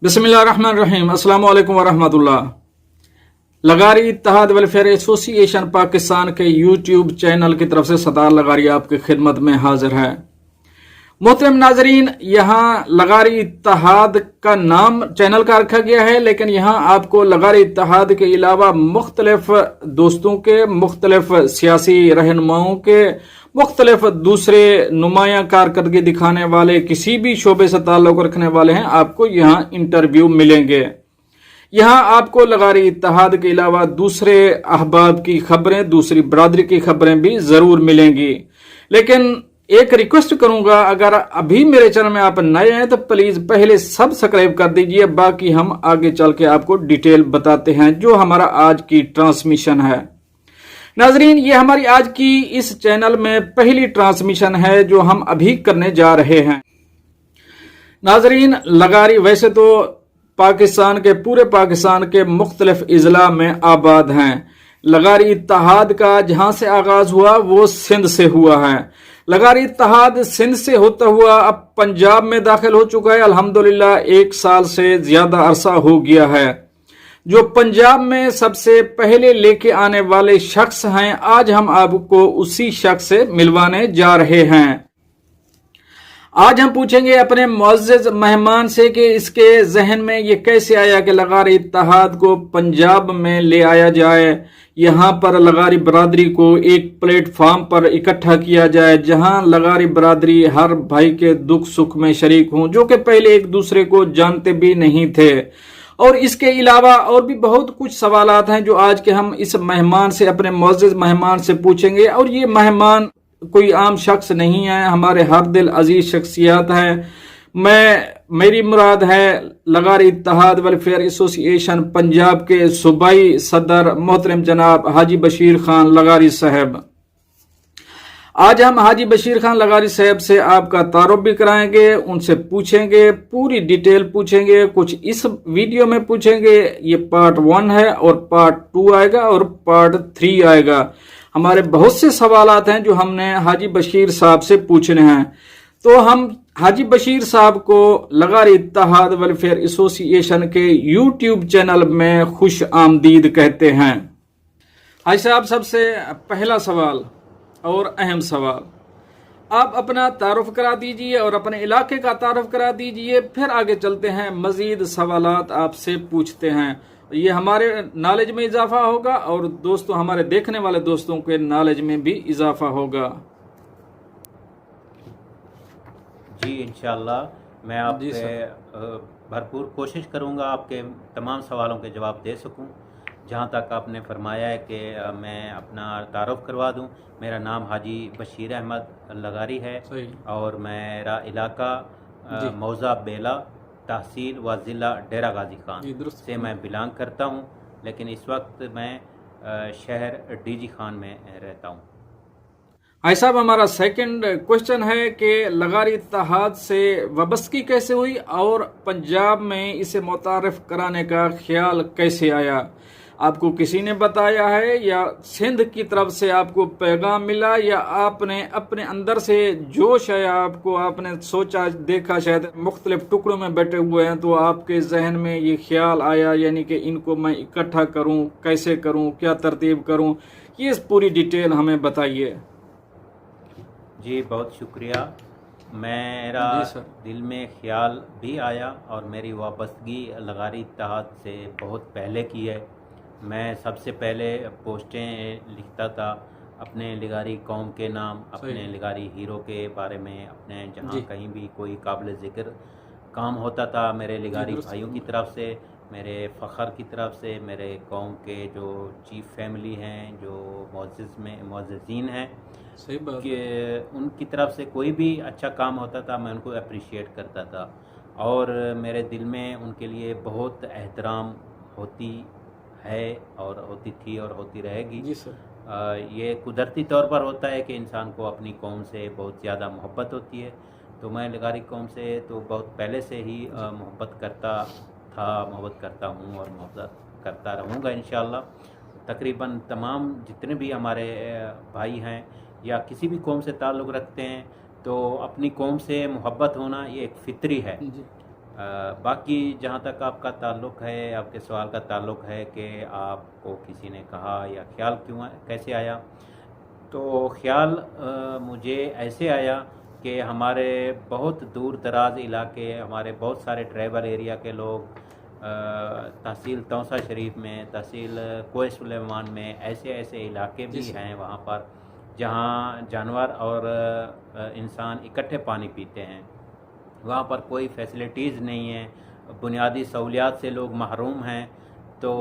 बिस्मिल्लाहिर्रहमानिर्रहीम। अस्सलाम वालेकुम वरहमतुल्लाह। लगारी इत्तेहाद वेलफेयर एसोसिएशन पाकिस्तान के यूट्यूब चैनल की तरफ से सतार लगारी आपकी खिदमत में हाजिर है। मोहतरम नाजरीन, यहाँ लगारी इत्तेहाद का नाम चैनल का रखा गया है, लेकिन यहाँ आपको लगारी इत्तेहाद के अलावा मुख्तलिफ दोस्तों के, मुख्तलिफ सियासी रहनुमाओं के, मुख्तलिफ दूसरे नुमाया कारकर्दगी दिखाने वाले, किसी भी शोबे से ताल्लुक रखने वाले हैं, आपको यहाँ इंटरव्यू मिलेंगे। यहाँ आपको लगारी इत्तेहाद के अलावा दूसरे अहबाब की खबरें, दूसरी बरादरी की खबरें भी जरूर मिलेंगी। लेकिन एक रिक्वेस्ट करूंगा, अगर अभी मेरे चैनल में आप नए हैं तो प्लीज पहले सब्सक्राइब कर दीजिए, बाकी हम आगे चल के आपको डिटेल बताते हैं जो हमारा आज की ट्रांसमिशन है। नाजरीन, ये हमारी आज की इस चैनल में पहली ट्रांसमिशन है जो हम अभी करने जा रहे हैं। नाजरीन, लगारी वैसे तो पाकिस्तान के, पूरे पाकिस्तान के मुख्तलिफ इजला में आबाद हैं। लगारी इत्तेहाद का जहां से आगाज हुआ वो सिंध से हुआ है। लगारी इत्तेहाद सिंध से होता हुआ अब पंजाब में दाखिल हो चुका है। अल्हम्दुलिल्लाह 1 साल से ज्यादा अरसा हो गया है। जो पंजाब में सबसे पहले लेके आने वाले शख्स हैं, आज हम आपको उसी शख्स से मिलवाने जा रहे हैं। आज हम पूछेंगे अपने मुअज़्ज़ज़ मेहमान से कि इसके जहन में ये कैसे आया कि लगारी इत्तेहाद को पंजाब में ले आया जाए, यहाँ पर लगारी बरादरी को एक प्लेटफॉर्म पर इकट्ठा किया जाए जहाँ लगारी बरादरी हर भाई के दुख सुख में शरीक हों, जो कि पहले एक दूसरे को जानते भी नहीं थे। और इसके अलावा और भी बहुत कुछ सवालात हैं जो आज के हम इस मेहमान से, अपने मुअज़्ज़ज़ मेहमान से पूछेंगे। और ये मेहमान कोई आम शख्स नहीं है, हमारे हर दिल अजीज शख्सियत है। मेरी मुराद है लगारी इत्तेहाद वेलफेयर एसोसिएशन पंजाब के सूबाई सदर मोहतरम जनाब हाजी बशीर खान लगारी साहब। आज हम हाजी बशीर खान लगारी साहब से आपका तारुफ भी कराएंगे, उनसे पूछेंगे, पूरी डिटेल पूछेंगे, कुछ इस वीडियो में पूछेंगे। ये पार्ट 1 है और पार्ट 2 आएगा और पार्ट 3 आएगा। हमारे बहुत से सवालात हैं जो हमने हाजी बशीर साहब से पूछने हैं, तो हम हाजी बशीर साहब को लगारी इत्तेहाद वेलफेयर एसोसिएशन के यूट्यूब चैनल में खुश आमदीद कहते हैं। हाजी साहब, सबसे पहला सवाल और अहम सवाल, आप अपना तारुफ करा दीजिए और अपने इलाके का तारुफ करा दीजिए, फिर आगे चलते हैं, मजीद सवालात आपसे पूछते हैं। ये हमारे नॉलेज में इजाफा होगा और दोस्तों, हमारे देखने वाले दोस्तों के नॉलेज में भी इजाफा होगा। जी इंशाअल्लाह मैं आपसे भरपूर कोशिश करूंगा आपके तमाम सवालों के जवाब दे सकूं। जहां तक आपने फरमाया है कि मैं अपना तारुफ करवा दूं, मेरा नाम हाजी बशीर अहमद लगारी है और मेरा इलाका मौजा बेला तहसील व ज़िला डेरा गाजी खान से मैं बिलोंग करता हूं, लेकिन इस वक्त मैं शहर डीजी खान में रहता हूं। भाई साहब, हमारा सेकंड क्वेश्चन है कि लगारी इत्तेहाद से वाबस्तगी कैसे हुई और पंजाब में इसे मुतारिफ कराने का ख्याल कैसे आया? आपको किसी ने बताया है या सिंध की तरफ से आपको पैगाम मिला, या आपने अपने अंदर से जोश है आपको, आपने सोचा देखा, शायद मुख्तलिफ टुकड़ों में बैठे हुए हैं तो आपके जहन में ये ख्याल आया, यानी कि इनको मैं इकट्ठा करूं, कैसे करूं, क्या तरतीब करूं? ये पूरी डिटेल हमें बताइए। जी बहुत शुक्रिया। मेरा दिल में ख्याल भी आया और मेरी वाबस्तगी लगारी इत्तेहाद से बहुत पहले की है। मैं सबसे पहले पोस्टें लिखता था अपने लगारी कौम के नाम, अपने लगारी हीरो के बारे में, अपने जहाँ कहीं भी कोई काबिल ज़िक्र काम होता था मेरे लगारी भाइयों की तरफ से, मेरे फ़ख्र की तरफ से, मेरे कौम के जो चीफ फैमिली हैं, जो मुअज़्ज़िज़ीन हैं, कि उनकी तरफ से कोई भी अच्छा काम होता था मैं उनको अप्रिशिएट करता था और मेरे दिल में उनके लिए बहुत एहतराम होती है और होती थी और होती रहेगी। जी सर। ये कुदरती तौर पर होता है कि इंसान को अपनी कौम से बहुत ज़्यादा मोहब्बत होती है, तो मैं लगारी कौम से तो बहुत पहले से ही मोहब्बत करता था, मोहब्बत करता हूँ और मोहब्बत करता रहूँगा इंशाअल्लाह। तकरीबन तमाम जितने भी हमारे भाई हैं या किसी भी कौम से ताल्लुक़ रखते हैं, तो अपनी कौम से मोहब्बत होना ये एक फ़ितरी है। बाकी जहाँ तक आपका ताल्लुक़ है, आपके सवाल का ताल्लुक़ है कि आपको किसी ने कहा या ख़्याल कैसे आया, तो ख़्याल मुझे ऐसे आया कि हमारे बहुत दूर दराज इलाके, हमारे बहुत सारे ट्राइबल एरिया के लोग तहसील तौसा शरीफ में, तहसील कोय सुलेमान में ऐसे ऐसे इलाके भी हैं वहाँ पर जहाँ जानवर और इंसान इकट्ठे पानी पीते हैं। वहाँ पर कोई फैसिलिटीज़ नहीं है, बुनियादी सहूलियात से लोग महरूम हैं। तो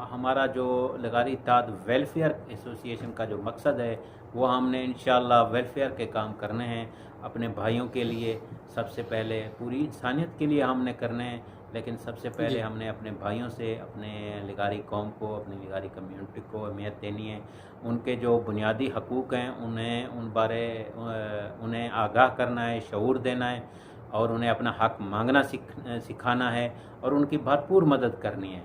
हमारा जो लगारी इत्तेहाद वेलफेयर एसोसिएशन का जो मकसद है वो हमने इंशाअल्लाह वेलफेयर के काम करने हैं अपने भाइयों के लिए। सबसे पहले पूरी इंसानियत के लिए हमने करने हैं, लेकिन सबसे पहले हमने अपने भाइयों से, अपने लगारी कौम को, अपनी लगारी कम्युनिटी को अहमियत देनी है। उनके जो बुनियादी हकूक़ हैं उन्हें आगाह करना है, शऊर देना है और उन्हें अपना हक़ मांगना सिखाना है और उनकी भरपूर मदद करनी है।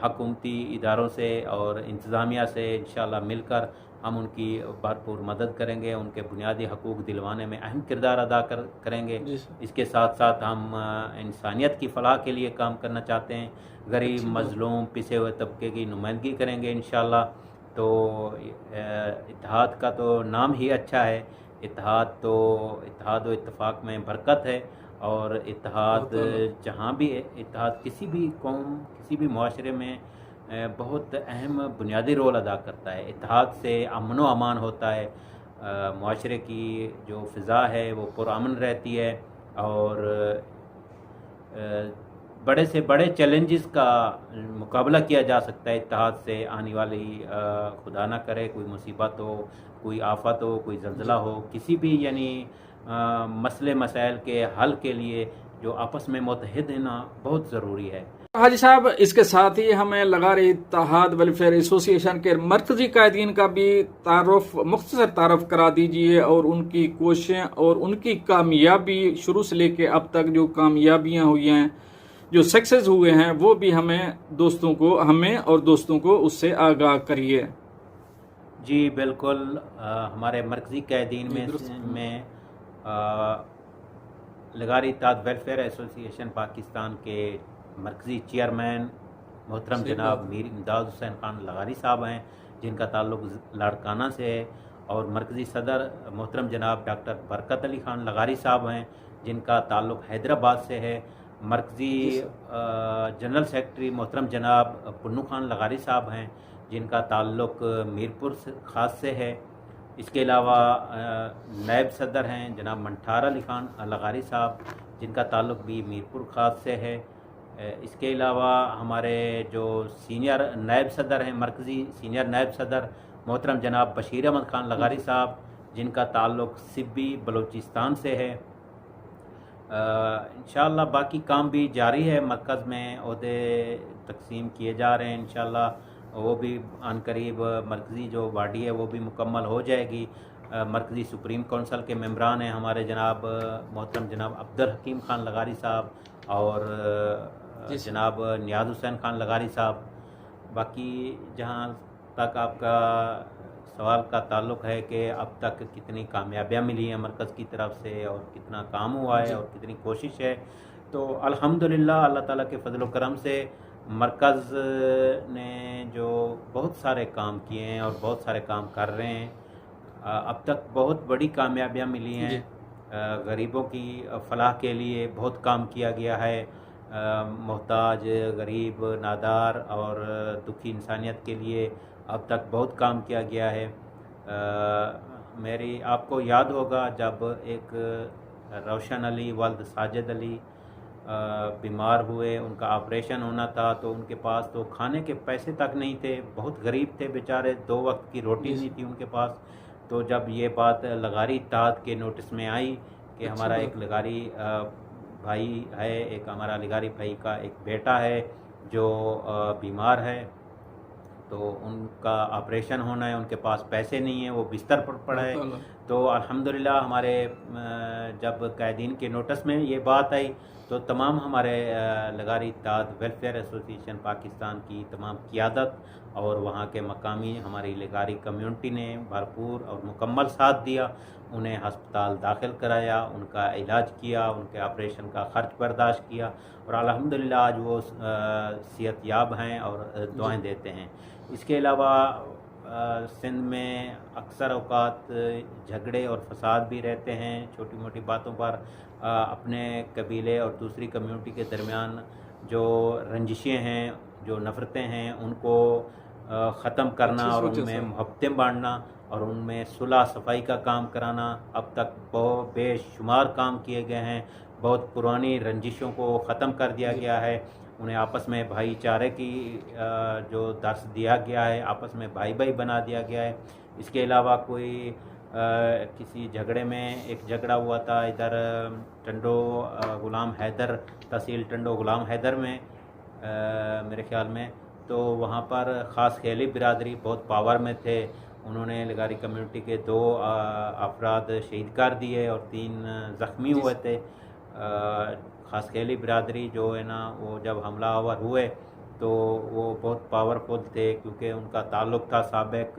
हकूमती इदारों से और इंतज़ामिया से इंशाअल्लाह मिलकर हम उनकी भरपूर मदद करेंगे, उनके बुनियादी हकूक़ दिलवाने में अहम किरदार अदा करेंगे। इसके साथ साथ हम इंसानियत की फ़लाह के लिए काम करना चाहते हैं, गरीब, मज़लूम, पिसे हुए तबके की नुमाइंदगी करेंगे इंशाअल्लाह। तो इत्तेहाद का तो नाम ही अच्छा है। इत्तेहाद व इत्तेफाक में बरकत है और इत्तेहाद जहाँ भी इत्तेहाद किसी भी कौम, किसी भी मुआशरे में बहुत अहम बुनियादी रोल अदा करता है। इत्तेहाद से अमन व अमान होता है, मुआशरे की जो फ़िज़ा है वो पुरअमन रहती है और बड़े से बड़े चैलेंजेस का मुकाबला किया जा सकता है इत्तेहाद से। आने वाली खुदा ना करे कोई मुसीबत हो, कोई आफत हो, कोई ज़ल्ज़ला हो, किसी भी यानी मसले मसाइल के हल के लिए जो आपस में मुत्तहिद होना बहुत ज़रूरी है। हाजी साहब, इसके साथ ही हमें लगारी इत्तेहाद वेलफेयर एसोसिएशन के मरकजी कायदीन का भी मुख्तसर तारफ़ करा दीजिए और उनकी कोशिशें और उनकी कामयाबी शुरू से लेके अब तक जो कामयाबियां हुई हैं, जो सक्सेस हुए हैं, वो भी हमें और दोस्तों को उससे आगाह करिए। जी बिल्कुल। हमारे मरकजी कायदीन में लगारी इत्तेहाद वेलफेयर एसोसिएशन पाकिस्तान के मरकजी चेयरमैन मोहतरम जनाब मीर इमदाद हुसैन खान लगारी साहब हैं, जिनका ताल्लुक़ लाड़काना से है, और मरकजी सदर मोहतरम जनाब डॉक्टर बरकत अली खान लगारी साहब हैं, जिनका ताल्लुक़ हैदराबाद से है। मरकजी जनरल सेक्रेटरी मोहतरम जनाब पुन्नू खान लगारी साहब हैं, जिनका ताल्लुक़ मीरपुर ख़ास से है। इसके अलावा नायब सदर हैं जनाब मंठार अली खान लगारी साहब, जिनका ताल्लुक़ भी मीरपुर ख़ास से है। इसके अलावा हमारे जो सीनियर नायब सदर हैं, मरकज़ी सीनियर नायब सदर मोहतरम जनाब बशीर अहमद खान लगारी साहब, जिनका ताल्लुक़ सिब्बी बलूचिस्तान से है। इंशाअल्लाह बाकी काम भी जारी है, मरकज़ में ओहदे तकसीम किए जा रहे हैं। इंशाअल्लाह वो भी अनकरीब मरकज़ी जो बॉडी है वो भी मुकम्मल हो जाएगी। मरकज़ी सुप्रीम कौंसल के मेंबरान हैं हमारे जनाब मोहतरम जनाब अब्दुल हकीम खान लगारी साहब और जनाब नियाज़ हुसैन खान लगारी साहब। बाकी जहाँ तक आपका सवाल का ताल्लुक़ है कि अब तक कितनी कामयाबियाँ मिली हैं मरकज़ की तरफ से और कितना काम हुआ है और कितनी कोशिश है, तो अल्हम्दुलिल्लाह अल्लाह ताला के फजल व करम से मरकज़ ने जो बहुत सारे काम किए हैं और बहुत सारे काम कर रहे हैं। अब तक बहुत बड़ी कामयाबियाँ मिली हैं। गरीबों की फ़लाह के लिए बहुत काम किया गया है। मोहताज, गरीब, नादार और दुखी इंसानियत के लिए अब तक बहुत काम किया गया है। मेरी आपको याद होगा जब एक रोशन अली वल्द साजिद अली बीमार हुए, उनका ऑपरेशन होना था, तो उनके पास तो खाने के पैसे तक नहीं थे, बहुत गरीब थे बेचारे, 2 वक्त की रोटी नहीं थी उनके पास। तो जब ये बात लगारी इत्तेहाद के नोटिस में आई कि हमारा एक लगारी भाई है, एक हमारा लगारी भाई का एक बेटा है जो बीमार है, तो उनका ऑपरेशन होना है, उनके पास पैसे नहीं है, वो बिस्तर पर पड़ा है, तो अल्हम्दुलिल्लाह हमारे जब कैदीन के नोटिस में ये बात आई तो तमाम हमारे लगारी इत्तेहाद वेलफेयर एसोसिएशन पाकिस्तान की तमाम क़ियादत और वहाँ के मकामी हमारी लगारी कम्युनिटी ने भरपूर और मुकम्मल साथ दिया। उन्हें हस्पताल दाखिल कराया, उनका इलाज किया, उनके ऑपरेशन का ख़र्च बर्दाश्त किया और अल्हम्दुलिल्लाह आज वो सेहतयाब हैं और दुआएं देते हैं। इसके अलावा सिंध में अक्सर औकात झगड़े और फसाद भी रहते हैं। छोटी मोटी बातों पर अपने कबीले और दूसरी कम्युनिटी के दरमियान जो रंजिशें हैं, जो नफ़रतें हैं, उनको ख़त्म करना और उनमें मोहब्बतें बांटना और उनमें सुलह सफाई का काम कराना अब तक बहुत बेशुमार काम किए गए हैं। बहुत पुरानी रंजिशों को ख़त्म कर दिया गया है। उन्हें आपस में भाईचारे की जो दर्स दिया गया है, आपस में भाई भाई बना दिया गया है। इसके अलावा कोई किसी झगड़े में एक झगड़ा हुआ था इधर टंडो गुलाम हैदर, तहसील टंडो गुलाम हैदर में मेरे ख्याल में, तो वहाँ पर ख़ास खेली बिरादरी बहुत पावर में थे। उन्होंने लगारी कम्युनिटी के 2 अफराद शहीद कर दिए और 3 ज़ख्मी हुए थे। ख़ास खेली बिरादरी जो है ना, वो जब हमलावर हुए तो वो बहुत पावरफुल थे क्योंकि उनका ताल्लुक़ था साबिक़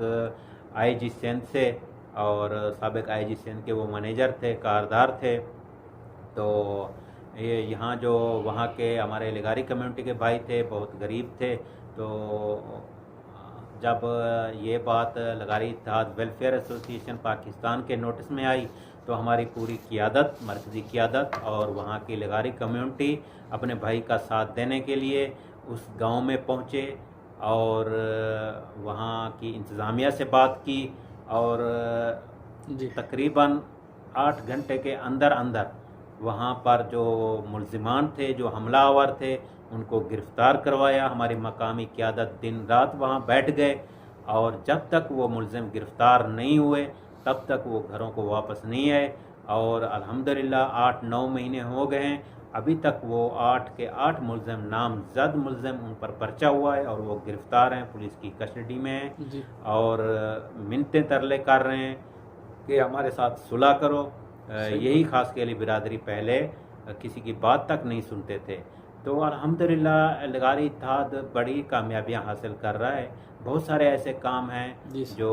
आईजी सिंध से और साबिक़ आईजी सिंध के वो मैनेजर थे, कारदार थे। तो ये यहाँ जो वहाँ के हमारे लगारी कम्युनिटी के भाई थे बहुत गरीब थे। तो जब ये बात लगारी इत्तेहाद वेलफेयर एसोसिएशन पाकिस्तान के नोटिस में आई तो हमारी पूरी क़ियादत, मरकज़ी क़ियादत और वहाँ की लगारी कम्युनिटी अपने भाई का साथ देने के लिए उस गांव में पहुँचे और वहाँ की इंतज़ामिया से बात की और तकरीबन 8 घंटे के अंदर अंदर वहाँ पर जो मुल्ज़िमान थे, जो हमलावर थे, उनको गिरफ़्तार करवाया। हमारी मकामी क़ियादत दिन रात वहाँ बैठ गए और जब तक वो मुल्ज़िम गिरफ़्तार नहीं हुए तब तक वो घरों को वापस नहीं आए और अल्हम्दुलिल्लाह 8-9 महीने हो गए हैं, अभी तक वो 8 के 8 मुल्ज़िम नामज़द मुल्ज़िम उन पर पर्चा हुआ है और वो गिरफ़्तार हैं, पुलिस की कस्टडी में हैं और मिन्नतें तरले कर रहे हैं कि हमारे साथ सुलह करो। यही ख़ास केली बिरादरी पहले किसी की बात तक नहीं सुनते थे। तो अल्हम्दुलिल्लाह लगारी इत्तेहाद बड़ी कामयाबियाँ हासिल कर रहा है। बहुत सारे ऐसे काम हैं जो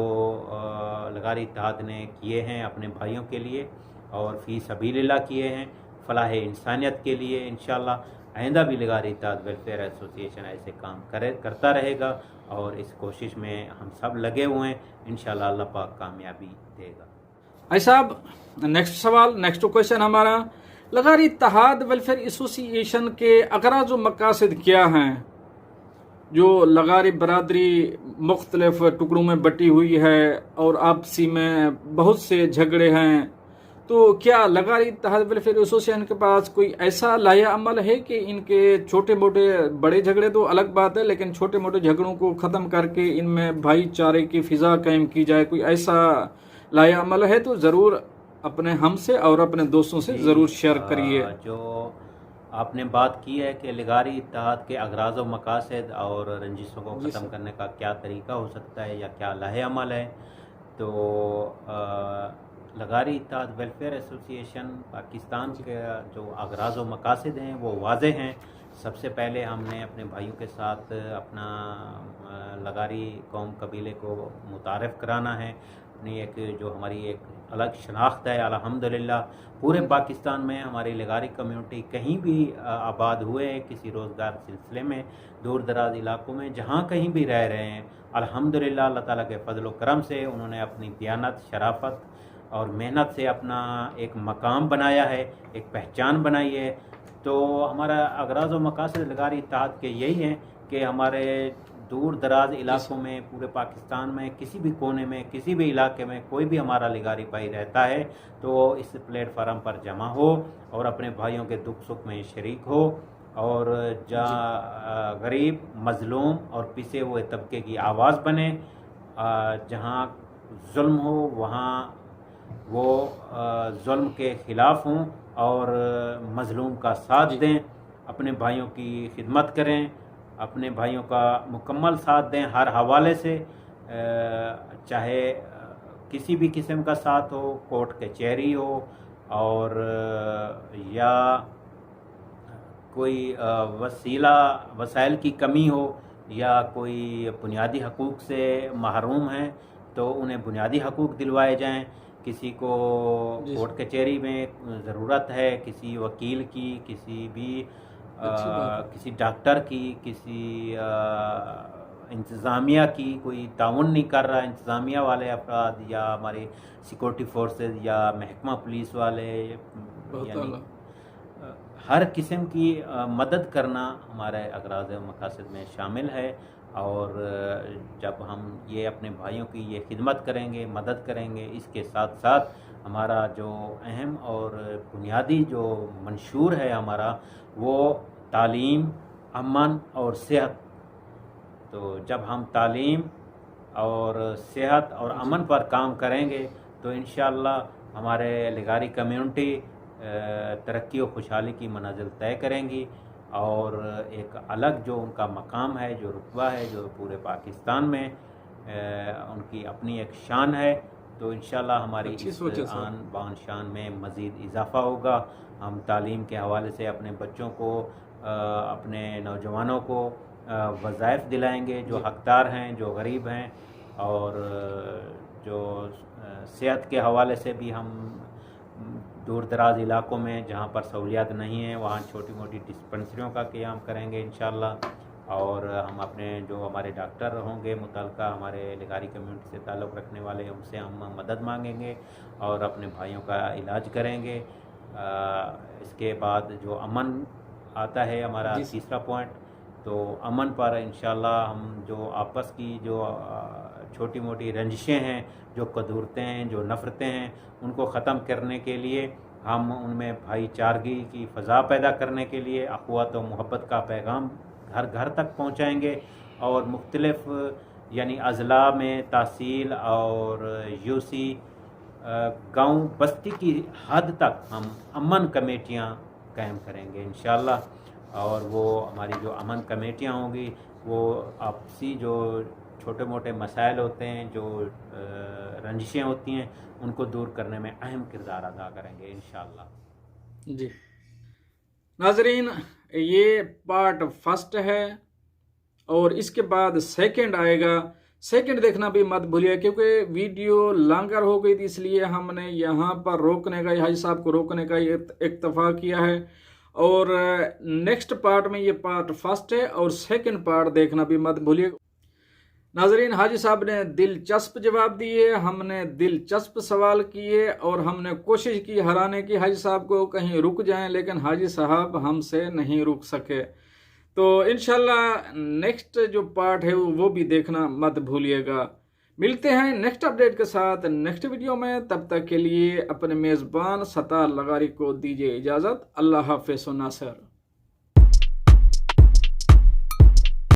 लगारी इत्तेहाद ने किए हैं अपने भाइयों के लिए और फ़ी सबीलिल्लाह किए हैं, फलाह इंसानियत के लिए। इंशाअल्लाह आइंदा भी लगारी इत्तेहाद वेलफेयर एसोसिएशन ऐसे काम करता रहेगा और इस कोशिश में हम सब लगे हुए हैं। इंशाअल्लाह अल्लाह पाक कामयाबी देगा। भाई साहब, नेक्स्ट क्वेश्चन हमारा, लगारी इत्तेहाद वेलफेयर एसोसिएशन के अगराज़ व मकासद क्या हैं? जो लगारी बरादरी मुख्तलिफ टुकड़ों में बटी हुई है और आपसी में बहुत से झगड़े हैं, तो क्या लगारी इत्तेहाद वेलफेयर एसोसिएशन के पास कोई ऐसा लाया अमल है कि इनके छोटे मोटे, बड़े झगड़े तो अलग बात है, लेकिन छोटे मोटे झगड़ों को ख़त्म करके इनमें भाईचारे की फ़िज़ा कायम की जाए? कोई ऐसा लाया अमल है तो ज़रूर अपने हमसे और अपने दोस्तों से ज़रूर शेयर करिए। जो आपने बात की है कि लगारी इत्तेहाद के अगराज़ व मकासद और रंजिशों को ख़त्म करने का क्या तरीका हो सकता है या क्या लाहे अमल है, तो लगारी इत्तेहाद वेलफेयर एसोसिएशन पाकिस्तान के जो अगराज़ व मकासद हैं वो वाज़े हैं। सबसे पहले हमने अपने भाइयों के साथ अपना लगारी कौम कबीले को मुतारफ़ कराना है, अपनी एक जो हमारी एक अलग शनाख्त है। अल्हम्दुलिल्लाह पूरे पाकिस्तान में हमारी लगारी कम्युनिटी कहीं भी आबाद हुए हैं, किसी रोज़गार सिलसिले में, दूर दराज इलाकों में, जहाँ कहीं भी रह रहे हैं, अल्हम्दुलिल्लाह अल्लाह ताला के फजल व करम से उन्होंने अपनी दियानत, शराफत और मेहनत से अपना एक मकाम बनाया है, एक पहचान बनाई है। तो हमारा अगराज़ व मकासद लगारी इत्तेहाद के यही हैं कि हमारे दूर दराज इलाकों में, पूरे पाकिस्तान में, किसी भी कोने में, किसी भी इलाके में कोई भी हमारा लगारी भाई रहता है तो इस प्लेटफार्म पर जमा हो और अपने भाइयों के दुख सुख में शरीक हो और जहाँ गरीब, मज़लूम और पिसे हुए तबके की आवाज़ बने, जहाँ जुल्म हो वहाँ वो जुल्म के ख़िलाफ़ हों और मज़लूम का साथ दें, अपने भाइयों की खिदमत करें, अपने भाइयों का मुकम्मल साथ दें हर हवाले से, चाहे किसी भी किस्म का साथ हो, कोर्ट कचहरी हो और या कोई वसाइल की कमी हो या कोई बुनियादी हकूक़ से महरूम हैं तो उन्हें बुनियादी हकूक़ दिलवाए जाएं। किसी को कोर्ट कचहरी में ज़रूरत है, किसी वकील की, किसी भी किसी डॉक्टर की, किसी इंतज़ामिया की कोई ताउन नहीं कर रहा, इंतज़ामिया वाले अफराद या हमारे सिक्योरिटी फोर्सेस या महकमा पुलिस वाले, यानी हर किस्म की मदद करना हमारे अगराज़ व मकासद में शामिल है। और जब हम ये अपने भाइयों की ये खिदमत करेंगे, मदद करेंगे, इसके साथ साथ हमारा जो अहम और बुनियादी जो मंशूर है हमारा, वो तालीम, अमन और सेहत। तो जब हम तालीम और सेहत और अमन पर काम करेंगे तो इंशाअल्लाह हमारे लगारी कम्युनिटी तरक्की और खुशहाली की मनाजिल तय करेंगी और एक अलग जो उनका मकाम है, जो रुतबा है, जो पूरे पाकिस्तान में उनकी अपनी एक शान है। तो इंशाअल्लाह हमारी इस आन बान शान में मज़ीद इजाफ़ा होगा। हम तालीम के हवाले से अपने बच्चों को, अपने नौजवानों को वज़ाइफ दिलाएंगे जो हकदार हैं, जो गरीब हैं, और जो सेहत के हवाले से भी हम दूर दराज इलाकों में जहाँ पर सहूलियात नहीं हैं वहाँ छोटी मोटी डिस्पेंसरियों का क़याम करेंगे इंशाअल्लाह। और हम अपने जो हमारे डॉक्टर होंगे मुतल्लिका हमारे लगारी कम्युनिटी से ताल्लुक़ रखने वाले, उनसे हम मदद मांगेंगे और अपने भाइयों का इलाज करेंगे। इसके बाद जो अमन आता है हमारा तीसरा पॉइंट, तो अमन पर इंशाअल्लाह हम जो आपस की जो छोटी मोटी रंजिशें हैं, जो कदूरतें हैं, जो नफ़रतें हैं, उनको ख़त्म करने के लिए हम उनमें भाईचारगी की फ़ज़ा पैदा करने के लिए अख़ुवत और मोहब्बत का पैगाम घर घर तक पहुँचाएँगे और मुख्तलिफ़ यानी अज़ला में तहसील और यूसी गांव बस्ती की हद तक हम अमन कमेटियां कायम करेंगे इंशाअल्लाह। और वो हमारी जो अमन कमेटियां होंगी वो आपसी जो छोटे मोटे मसाइल होते हैं, जो रंजिशें होती हैं, उनको दूर करने में अहम किरदार अदा करेंगे इंशाअल्लाह। जी नाज़रीन, ये पार्ट फर्स्ट है और इसके बाद सेकंड आएगा। सेकंड देखना भी मत भूलिए क्योंकि वीडियो लॉन्गर हो गई थी, इसलिए हमने यहाँ पर रोकने का, हाजी साहब को रोकने का इत्तफाक किया है। और नेक्स्ट पार्ट में ये पार्ट फर्स्ट है और सेकंड पार्ट देखना भी मत भूलिए। नाजरीन, हाजी साहब ने दिलचस्प जवाब दिए, हमने दिलचस्प सवाल किए और हमने कोशिश की हराने की हाजी साहब को, कहीं रुक जाएं, लेकिन हाजी साहब हमसे नहीं रुक सके। तो इंशाल्लाह नेक्स्ट जो पार्ट है वो भी देखना मत भूलिएगा। मिलते हैं नेक्स्ट अपडेट के साथ नेक्स्ट वीडियो में। तब तक के लिए अपने मेज़बान सतार लगारी को दीजिए इजाज़त। अल्लाह हाफ़िज़ नासिर।